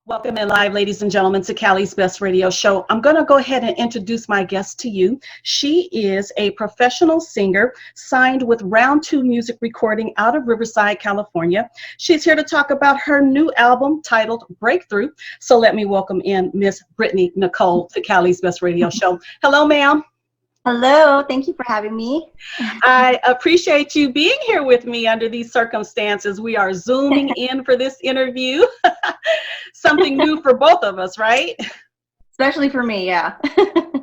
Welcome in live, ladies and gentlemen, to Cali's Best Radio Show. I'm going to go ahead and introduce my guest to you. She is a professional singer signed with Round 2 Music Recording out of Riverside, California. She's here to talk about her new album titled Breakthrough. So let me welcome in Miss Brittany Nicole to Cali's Best Radio Show. Hello, ma'am. Hello, thank you for having me. I appreciate you being here with me under these circumstances. We are Zooming in for this interview. Something new for both of us, right? Especially for me, yeah.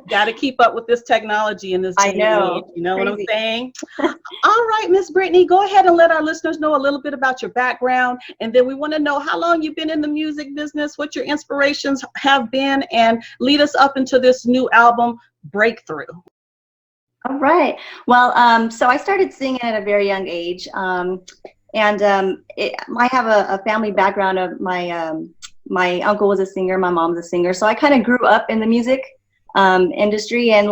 Got to keep up with this technology in this day and age. You know what I'm saying? All right, Miss Brittany, go ahead and let our listeners know a little bit about your background. And then we want to know how long you've been in the music business, what your inspirations have been, and lead us up into this new album, Breakthrough. All right. Well, so I started singing at a very young age. I have a family background of my uncle was a singer, my mom's a singer. So I kind of grew up in the music industry, and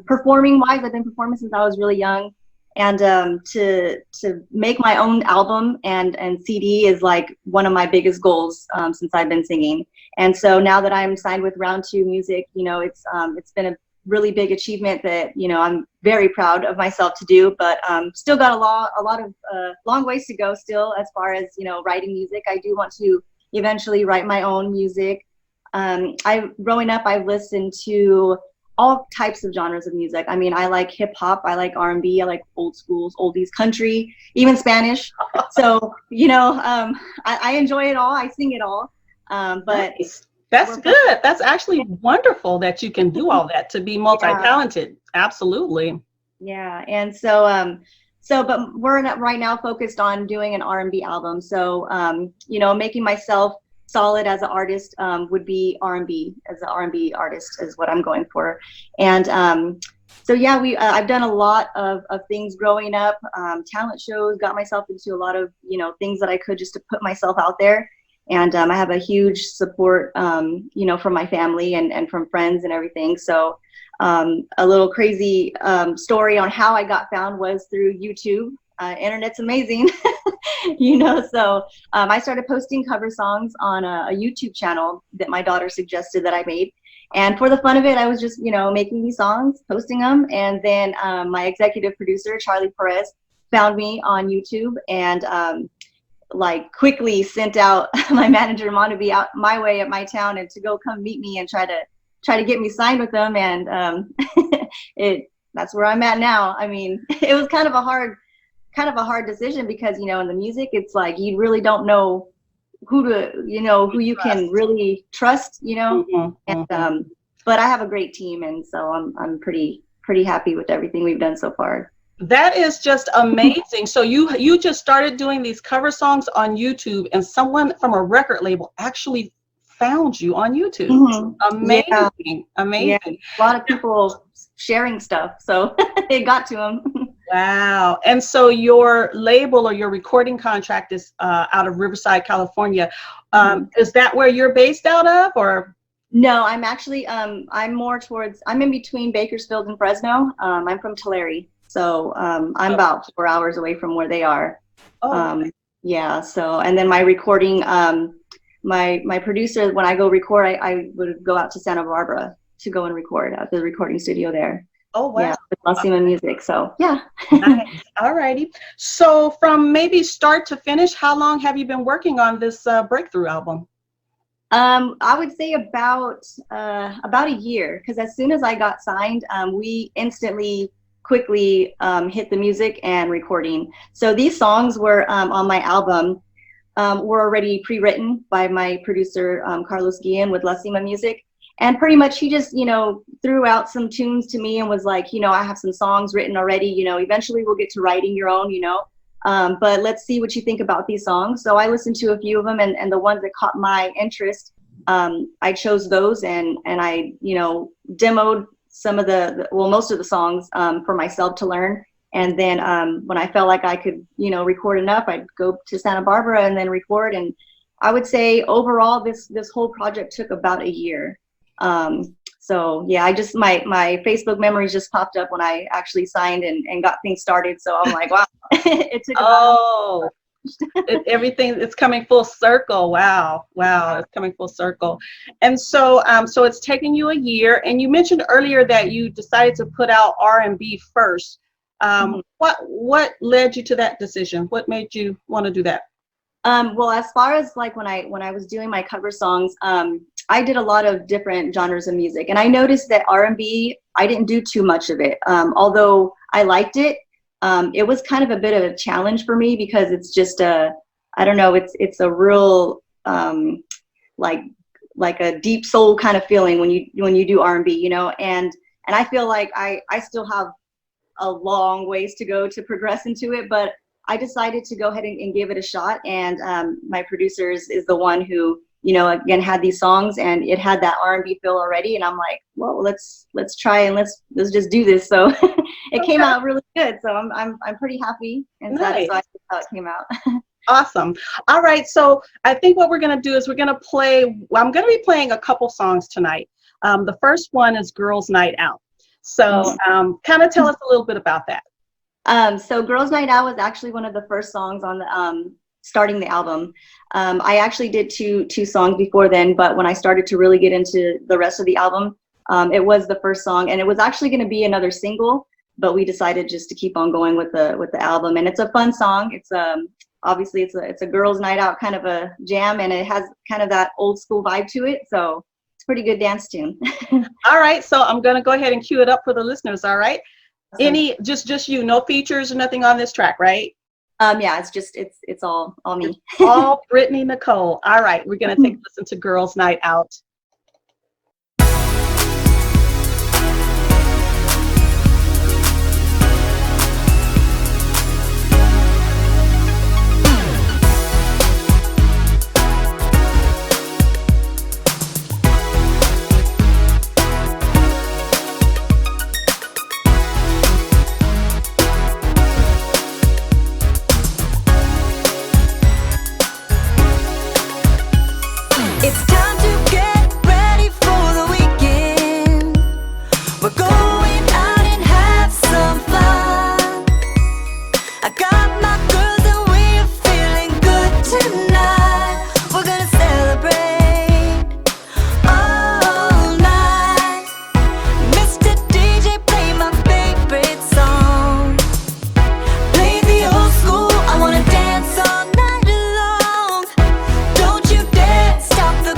performing wise, I've been performing since I was really young. And to make my own album and CD is like one of my biggest goals since I've been singing. And so now that I'm signed with Round 2 Music, it's been a really big achievement that I'm very proud of myself to do, but still got a lot of long ways to go still as far as writing music. I do want to eventually write my own music. Growing up, I've listened to all types of genres of music. I mean, I like hip hop, I like R&B, I like old schools, oldies, country, even Spanish. So I enjoy it all. I sing it all. But nice. That's good. That's actually wonderful that you can do all that, to be multi-talented. Yeah. Absolutely. Yeah. And so, but we're right now focused on doing an R&B album. So, making myself solid as an artist would be R&B. As an R&B artist is what I'm going for. And so, yeah, I've done a lot of things growing up, talent shows, got myself into a lot of, things that I could just to put myself out there. And I have a huge support, from my family and from friends and everything. So a little crazy story on how I got found was through YouTube. Internet's amazing, So I started posting cover songs on a YouTube channel that my daughter suggested that I made. And for the fun of it, I was just, making these songs, posting them. And then my executive producer, I.M.PRE S, found me on YouTube and quickly sent out my manager Mon to be out my way at my town and to go come meet me and try to get me signed with them. And that's where I'm at now. I mean, it was kind of a hard decision because, in the music, it's like you really don't know who you can really trust, Mm-hmm. And but I have a great team, and so I'm pretty happy with everything we've done so far. That is just amazing. So you just started doing these cover songs on YouTube, and someone from a record label actually found you on YouTube. Mm-hmm. Amazing. Yeah. Amazing. Yeah. A lot of people sharing stuff, so it got to them. Wow. And so your label or your recording contract is out of Riverside, California. Is that where you're based out of, or? No, I'm actually I'm in between Bakersfield and Fresno. I'm from Tulare. So I'm about 4 hours away from where they are. Yeah. So, and then my recording, my producer, when I go record, I would go out to Santa Barbara to go and record at the recording studio there. Oh, wow. Yeah, with Lashaun music. So, yeah. Nice. All righty. So from maybe start to finish, how long have you been working on this Breakthrough album? I would say about a year, because as soon as I got signed, we quickly hit the music and recording. So these songs were on my album were already pre-written by my producer Carlos Guillen with Lashaun Music, and pretty much he just threw out some tunes to me and was like, I have some songs written already, eventually we'll get to writing your own, but let's see what you think about these songs. So I listened to a few of them, and the ones that caught my interest, I chose those and I demoed some of most of the songs for myself to learn. And then when I felt like I could, record enough, I'd go to Santa Barbara and then record. And I would say overall, this whole project took about a year. So yeah, my Facebook memories just popped up when I actually signed and got things started. So I'm like, wow, it took Everything is coming full circle. Wow, wow, it's coming full circle. And so, so it's taken you a year, and you mentioned earlier that you decided to put out R&B first. Mhm. What led you to that decision? What made you want to do that? Well, as far as like when I was doing my cover songs, I did a lot of different genres of music, and I noticed that R&B, I didn't do too much of it. Although I liked it, it was kind of a bit of a challenge for me because it's just I don't know, it's a real like like a deep soul kind of feeling when you do R&B, you know, and I feel like I still have a long ways to go to progress into it, but I decided to go ahead and give it a shot. And my producers is the one who, you know, again had these songs and it had that R&B feel already. And I'm like, well, let's try and let's just do this. So it came out really good. So I'm pretty happy and Nice. satisfied with how it came out. Awesome. All right. So I think what we're going to do is we're going to play, well, I'm going to be playing a couple songs tonight. The first one is Girls Night Out. So kind of tell us a little bit about that. So Girls Night Out was actually one of the first songs on the starting the album. I actually did two songs before then, but when I started to really get into the rest of the album, it was the first song, and it was actually going to be another single, but we decided just to keep on going with the album. And it's a fun song. It's obviously it's a girls' night out kind of a jam, and it has kind of that old school vibe to it. So it's a pretty good dance tune. All right. So I'm going to go ahead and cue it up for the listeners. All right. Awesome. Any just you, no features or nothing on this track, right? Yeah, it's all me. All Brittany Nicole. All right, we're gonna take a listen to Girls Night Out. It's time to get ready for the weekend. We're going out and have some fun. I got my girls and we're feeling good tonight. We're gonna celebrate all night. Mr. DJ, play my favorite song. Play the old school, I wanna dance all night long. Don't you dare stop the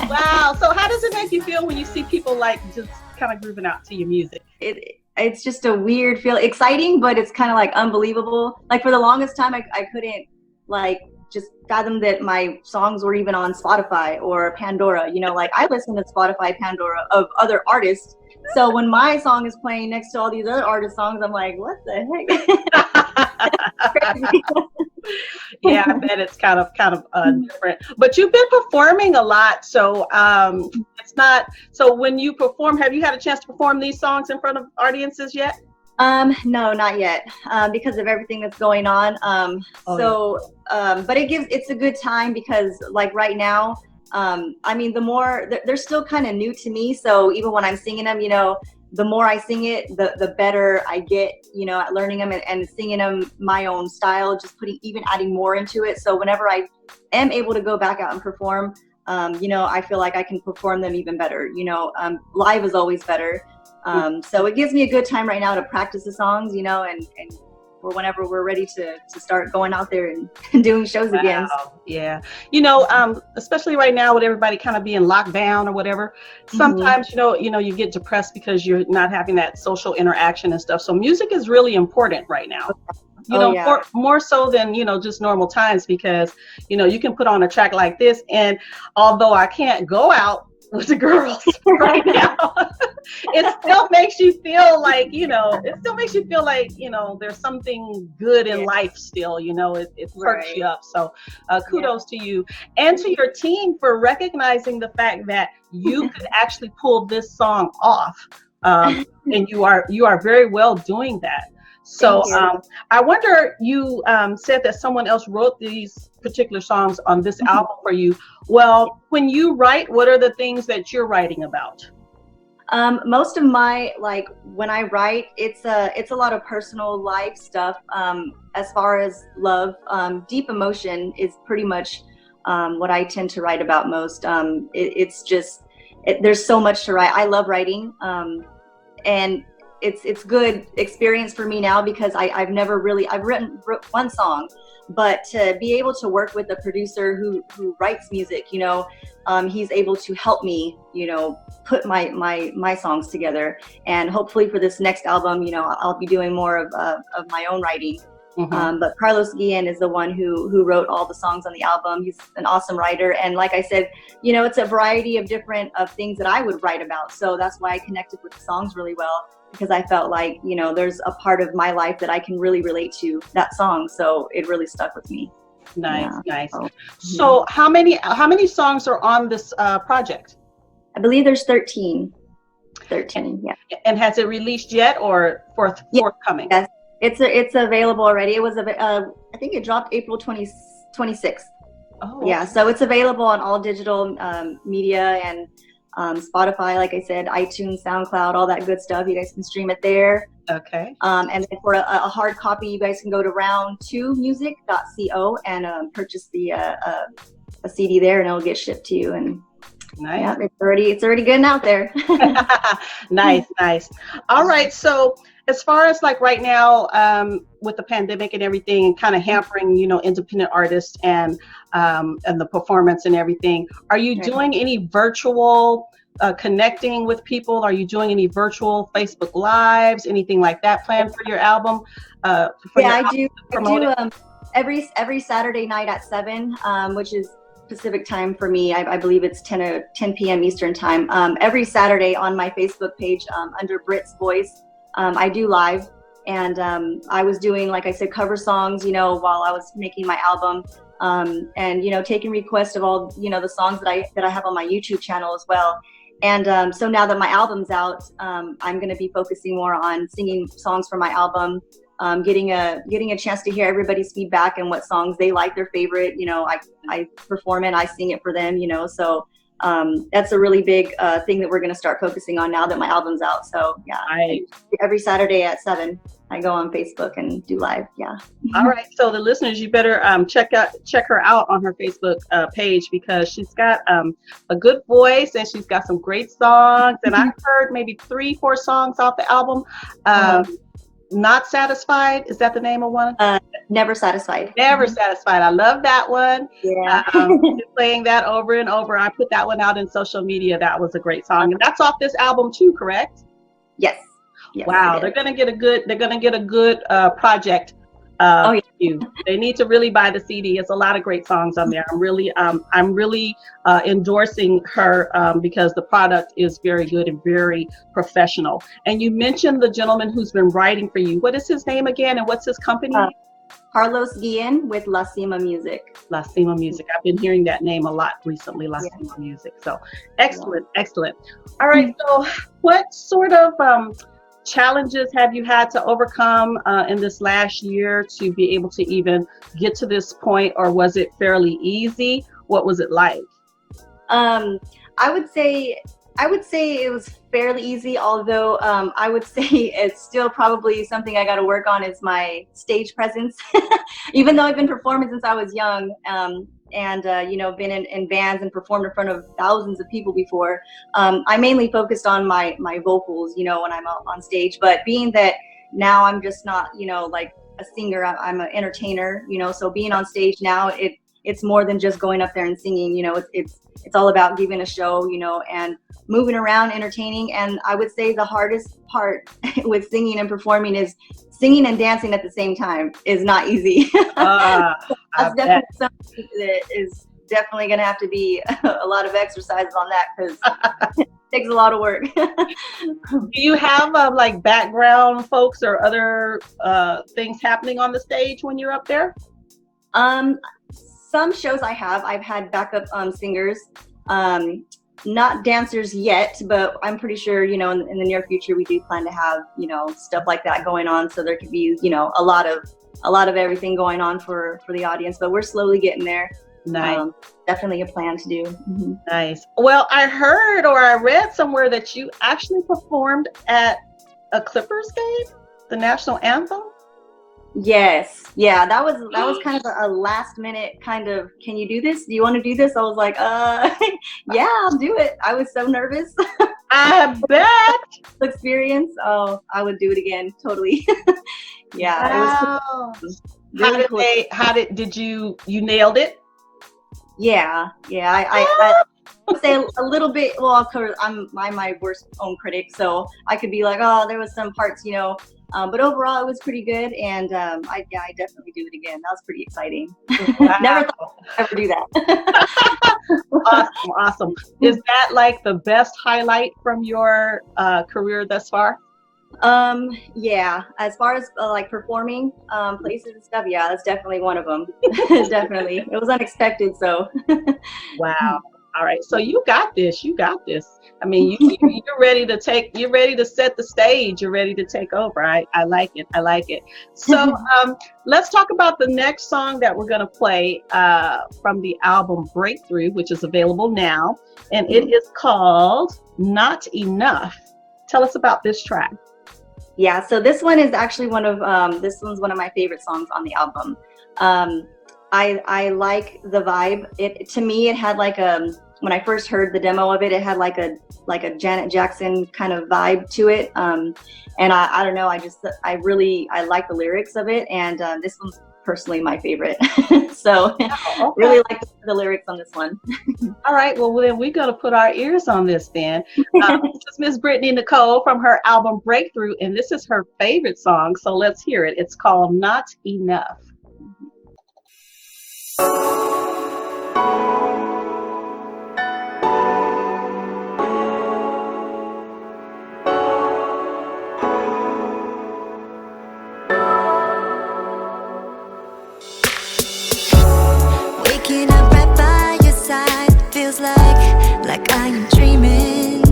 Wow. So how does it make you feel when you see people like just kind of grooving out to your music? It's just a weird feel, exciting, but it's kind of like unbelievable. Like for the longest time, I couldn't like just fathom that my songs were even on Spotify or Pandora. You know, like I listen to Spotify, Pandora of other artists. So when my song is playing next to all these other artist songs, I'm like, what the heck? Yeah, I bet it's kind of different. But you've been performing a lot, so it's not. So when you perform, have you had a chance to perform these songs in front of audiences yet? No, not yet, because of everything that's going on. But it's a good time because like right now, I mean, they're still kind of new to me. So even when I'm singing them, you know, the more I sing it, the better I get, you know, at learning them and singing them my own style, just even adding more into it. So whenever I am able to go back out and perform, you know, I feel like I can perform them even better. You know, live is always better. So it gives me a good time right now to practice the songs, you know, and for whenever we're ready to start going out there and doing shows again. Yeah. You know, especially right now with everybody kind of being locked down or whatever, sometimes, you know, you get depressed because you're not having that social interaction and stuff. So music is really important right now. You know, more so than, you know, just normal times, because, you know, you can put on a track like this, and although I can't go out with the girls right now, it still makes you feel like, you know, there's something good in life still, you know, it perks you up. So kudos to you and to your team for recognizing the fact that you could actually pull this song off. And you are very well doing that. So I wonder, you said that someone else wrote these particular songs on this album for you. Well, when you write, what are the things that you're writing about? Most of my, like when I write, it's a lot of personal life stuff. As far as love, deep emotion is pretty much what I tend to write about most. It's just, there's so much to write. I love writing, and it's good experience for me now because I've written one song, but to be able to work with a producer who writes music, you know, he's able to help me, you know, put my songs together. And hopefully for this next album, you know, I'll be doing more of my own writing. But Carlos Guillen is the one who wrote all the songs on the album. He's an awesome writer. And like I said, you know, it's a variety of different things that I would write about. So that's why I connected with the songs really well, because I felt like, you know, there's a part of my life that I can really relate to that song. So it really stuck with me. Nice. So how many songs are on this project? I believe there's 13. 13, yeah. And has it released yet, or forthcoming? Yes, it's available already. It was I think it dropped April 26th. Oh, yeah. So it's available on all digital media and Spotify, like I said, iTunes, SoundCloud, all that good stuff. You guys can stream it there. Okay. And then for a hard copy, you guys can go to round2music.co and purchase the a CD there, and it'll get shipped to you. And nice. Yeah, it's already good and out there. Nice. All right. So as far as like right now, with the pandemic and everything, kind of hampering, you know, independent artists and the performance and everything, are you doing any virtual connecting with people? Are you doing any virtual Facebook Lives, anything like that planned for your album? I do. Every Saturday night at 7, which is Pacific time for me. I believe it's 10 p.m. Eastern time. Every Saturday on my Facebook page under Britt's Voice, I do live. And I was doing, like I said, cover songs, you know, while I was making my album, and, you know, taking requests of all, you know, the songs that I have on my YouTube channel as well. And so now that my album's out, I'm going to be focusing more on singing songs for my album, getting a chance to hear everybody's feedback and what songs they like, their favorite. You know, I perform it, I sing it for them, you know, so that's a really big thing that we're going to start focusing on now that my album's out. So yeah, every Saturday at 7, I go on Facebook and do live. Yeah. All right. So the listeners, you better check her out on her Facebook page, because she's got a good voice and she's got some great songs. And I've heard maybe 3-4 songs off the album. Not Satisfied, is that the name of one? Never Satisfied. Never Satisfied. I love that one. Yeah. Playing that over and over. I put that one out in social media. That was a great song, and that's off this album too, correct? Yes. Yes. Wow, they're gonna get a good. They're gonna get a good project. Oh, yeah. You. They need to really buy the CD. It's a lot of great songs on there. I'm really endorsing her because the product is very good and very professional. And you mentioned the gentleman who's been writing for you. What is his name again, and what's his company? Carlos Guillen with La Cima Music. La Cima Music. I've been hearing that name a lot recently, La Cima Music. So excellent, excellent. All right, so what sort of challenges have you had to overcome in this last year to be able to even get to this point, or was it fairly easy? What was it like? I would say it was fairly easy, although I would say it's still probably something I got to work on is my stage presence. Even though I've been performing since I was young, and been in bands and performed in front of thousands of people before, I mainly focused on my vocals, when I'm on stage. But being that now I'm just not, like a singer, I'm an entertainer, so being on stage now, it's more than just going up there and singing. It's all about giving a show, and moving around, entertaining. And I would say the hardest part with singing and performing is singing and dancing at the same time is not easy. That's definitely something that is definitely going to have to be a lot of exercises on that, because it takes a lot of work. Do you have like background folks or other things happening on the stage when you're up there? Some shows I've had backup singers, not dancers yet, but I'm pretty sure, in the near future, we do plan to have, stuff like that going on. So there could be, a lot of everything going on for the audience, but we're slowly getting there. Nice. Definitely a plan to do. Mm-hmm. Nice. Well, I heard or I read somewhere that you actually performed at a Clippers game, the national anthem. Yes. Yeah, that was kind of a last minute kind of, can you do this? Do you want to do this? I was like, yeah, I'll do it. I was so nervous. I bet. Experience. Oh, I would do it again. Totally. Yeah. Wow. It was really Did you nailed it? Yeah. I would say a little bit, well, of course, I'm my worst own critic, so I could be like, oh, there was some parts, but overall it was pretty good, and I definitely do it again. That was pretty exciting. Wow. Never thought I'd ever do that. Awesome. Is that like the best highlight from your career thus far? Yeah, as far as like performing places and stuff, yeah, that's definitely one of them. Definitely. It was unexpected, so. Wow. All right, so you got this. I mean, you're ready to set the stage. You're ready to take over. I like it. So let's talk about the next song that we're going to play from the album Breakthrough, which is available now. And it is called Not Enough. Tell us about this track. Yeah, so this one is actually one of my favorite songs on the album. I like the vibe. To me, it had like when I first heard the demo of it, it had like a Janet Jackson kind of vibe to it. And I don't know, I like the lyrics of it, and this one's personally my favorite. So okay. Really like the lyrics on this one. All right, well then we're gonna put our ears on this then. This is Miss Brittany Nicole from her album Breakthrough, and this is her favorite song, so let's hear it. It's called Not Enough. Waking up right by your side feels like I am dreaming.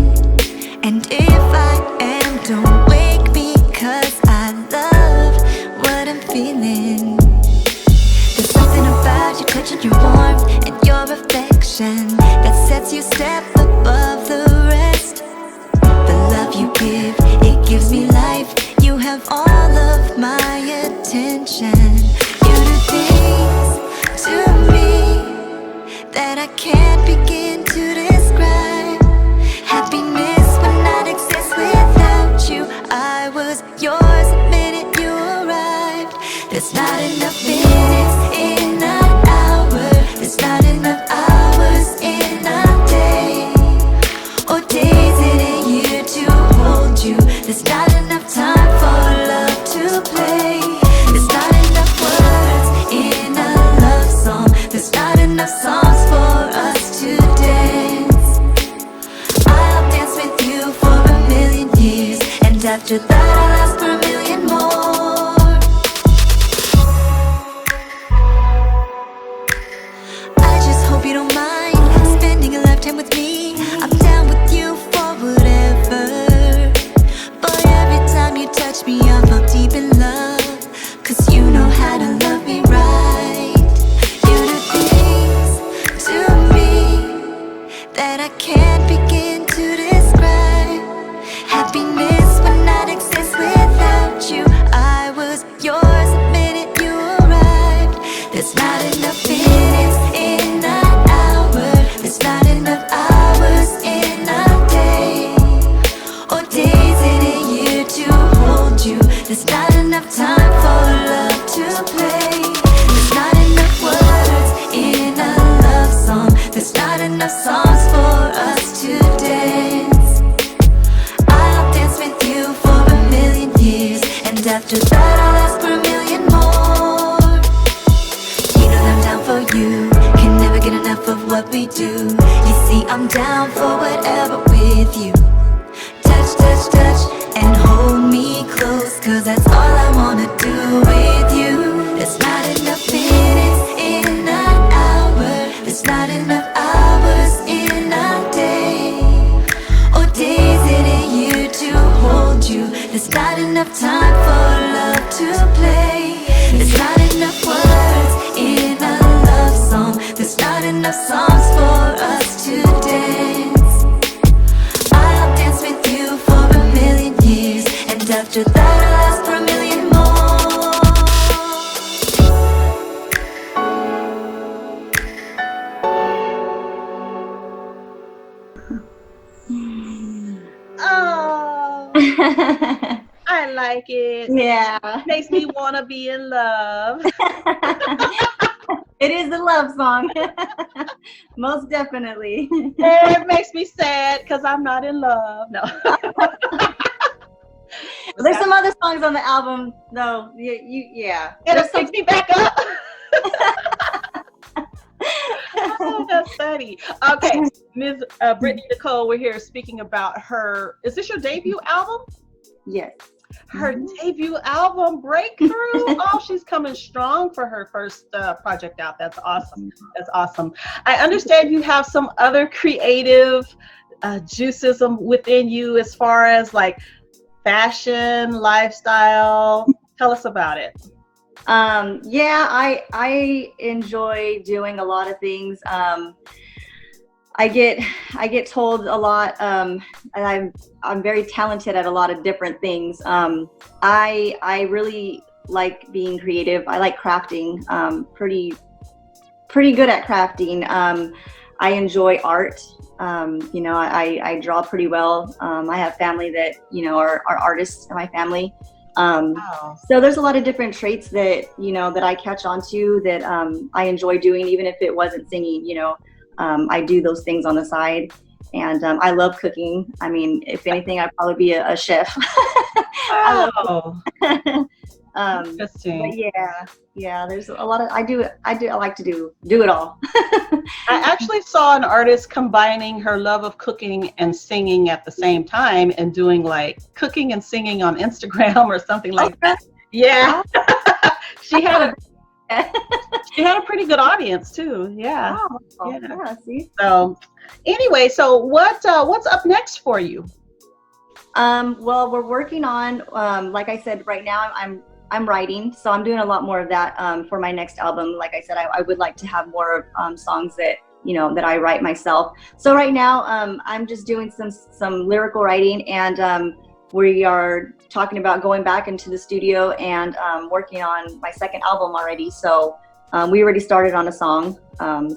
And if I am, don't wake me, 'cause I love what I'm feeling. There's something about your touch and your warmth and your affection that sets you step above the rest. The love you give, it gives me life. You have all of my attention. You do things to me that I can't begin to describe. Happiness would not exist without you. I was yours the minute you arrived. There's not enough minutes in an hour. There's not enough hours in a day, or days in a year to hold you. There's not enough time for love to play. There's not enough words in a love song. There's not enough songs for us to dance. I'll dance with you for a million years, and after that I'll ask for a million more. I just hope you don't mind spending a lifetime with me. I'm down with you for whatever. Boy, every time you touch me I fall deep in love, 'cause you know how to love me right. You do things to me that I can't begin to describe. Happiness would not exist without you. I was yours the minute you arrived. There's not enough minutes in an hour. There's not enough hours in a day, or days in a year to hold you. There's not enough time for love to play. There's not enough words in a love song. There's not enough songs for us to dance. I'll dance with you for a million years, and after that I'll ask for a million more. You know that I'm down for you, can never get enough of what we do. You see, I'm down for whatever with you. Touch, touch, touch, and hold me close, 'cause that's all I wanna do with you. There's not enough minutes in an hour. There's not enough hours in a day, or days in a year to hold you. There's not enough time for love to play. There's not enough words in a love song. There's not enough songs for us to dance. I'll dance with you for a million years, and after that I'll ask for a million more. Oh, I like it. Yeah. Makes me want to be in love. It is a love song. Most definitely. And it makes me sad because I'm not in love. No. There's some other songs on the album, though. Yeah. It'll There's some- pick me back up. Oh, that's funny. Okay, Ms. Brittany Nicole, we're here speaking about her. Is this your debut album? Yes. Her debut album, Breakthrough. Oh, she's coming strong for her first project out. That's awesome. That's awesome. I understand you have some other creative juices within you as far as like fashion, lifestyle. Tell us about it. Yeah, I enjoy doing a lot of things. I get told a lot, and I'm very talented at a lot of different things. I really like being creative. I like crafting. Pretty good at crafting. I enjoy art. I draw pretty well. I have family that are artists in my family. Wow. So there's a lot of different traits that that I catch on to that I enjoy doing, even if it wasn't singing. I do those things on the side, and I love cooking. I mean, if anything, I'd probably be a chef. I Wow. love Interesting. but yeah. There's a lot of I like to do it all. I actually saw an artist combining her love of cooking and singing at the same time and doing like cooking and singing on Instagram or something like that. Yeah. She had a pretty good audience too. Yeah. Wow. Yeah. Yeah. See. So anyway, so what's up next for you? Well, we're working on, like I said, right now I'm writing, so I'm doing a lot more of that for my next album. Like I said, I would like to have more songs that that I write myself. So right now I'm just doing some lyrical writing, and we are talking about going back into the studio and working on my second album already. So we already started on a song.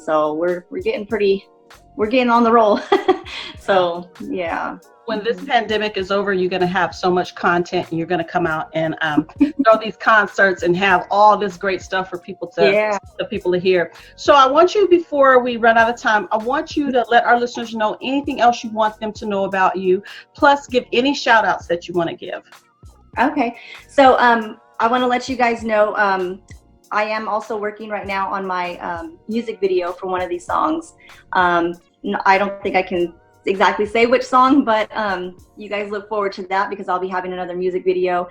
So we're getting pretty we're getting on the roll. So yeah. When this pandemic is over, you're going to have so much content, and you're going to come out and throw these concerts and have all this great stuff for people to hear. So I want you, before we run out of time, I want you to let our listeners know anything else you want them to know about you, plus give any shout outs that you want to give. Okay. So I want to let you guys know, I am also working right now on my music video for one of these songs. I don't think I can exactly say which song, but you guys look forward to that, because I'll be having another music video.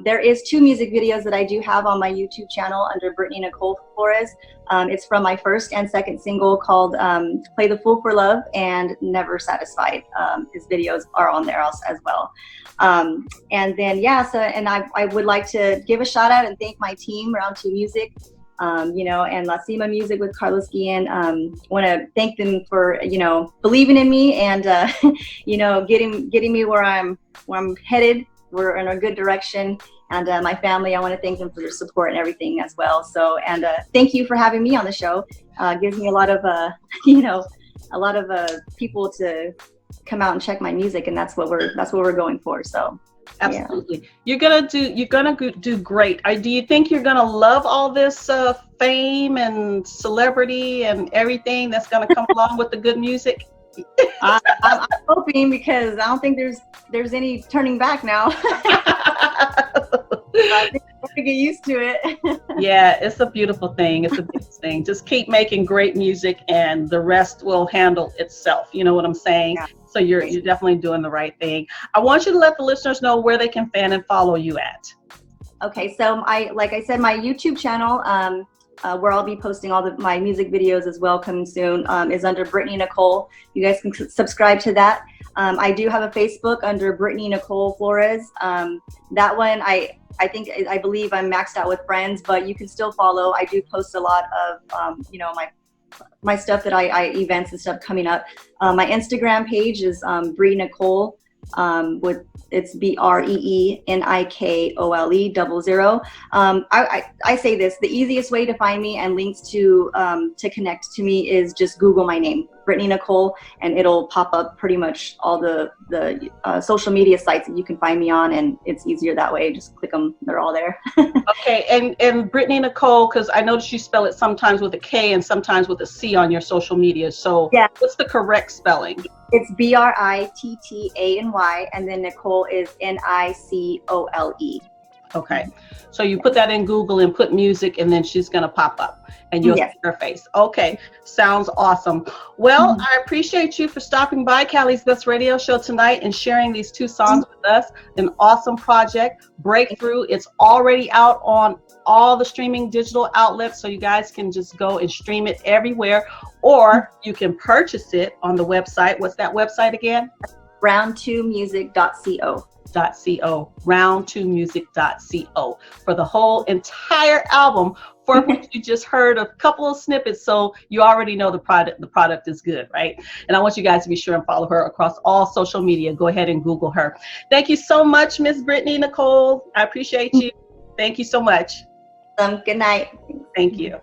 There is 2 music videos that I do have on my YouTube channel under Brittany Nicole Flores. It's from my first and second single called Play the Fool for Love and Never Satisfied. His videos are on there as well. And then, yeah, so, and I would like to give a shout out and thank my team, Round 2 Music, you know, and La Cima Music with Carlos Guillen. Want to thank them for, you know, believing in me and, you know, getting me where I'm headed. We're in a good direction. And my family, I want to thank them for their support and everything as well. So, and thank you for having me on the show. Gives me a lot of, you know, a lot of people to come out and check my music, and that's what we're going for. So. Absolutely. Yeah. You're gonna do great. Do you think you're gonna love all this fame and celebrity and everything that's gonna come along with the good music? I'm hoping, because I don't think there's any turning back now. I think I'm gonna get used to it. Yeah, it's a beautiful thing. It's a beautiful thing. Just keep making great music, and the rest will handle itself. You know what I'm saying? Yeah. So you're definitely doing the right thing. I want you to let the listeners know where they can fan and follow you at. Okay, so like I said, my YouTube channel, where I'll be posting all my music videos as well coming soon, is under Brittany Nicole. You guys can subscribe to that. I do have a Facebook under Brittany Nicole Flores. That one, I believe I'm maxed out with friends, but you can still follow. I do post a lot of, you know, my stuff that I events and stuff coming up. My Instagram page is Bree Nicole, it's BREENIKOLE00. I say this, the easiest way to find me and links to connect to me is just Google my name, Brittany Nicole, and it'll pop up pretty much all the social media sites that you can find me on, and it's easier that way. Just click them, they're all there. Okay, and Brittany Nicole, because I noticed you spell it sometimes with a K and sometimes with a C on your social media. So yeah, what's the correct spelling? It's BRITTANY, and then Nicole is NICOLE. Okay, so you put that in Google and put music, and then she's gonna pop up, and you'll see her face. Okay, sounds awesome. Well, I appreciate you for stopping by Cali's Best Radio Show tonight and sharing these 2 songs with us. An awesome project, Breakthrough. It's already out on all the streaming digital outlets, so you guys can just go and stream it everywhere, or you can purchase it on the website. What's that website again? round2music.co. round2music.co for the whole entire album, for which you just heard a couple of snippets, so you already know the product is good, right? And I want you guys to be sure and follow her across all social media. Go ahead and Google her. Thank you so much, Miss Brittany Nicole. I appreciate you. Thank you so much. Good night. Thank you.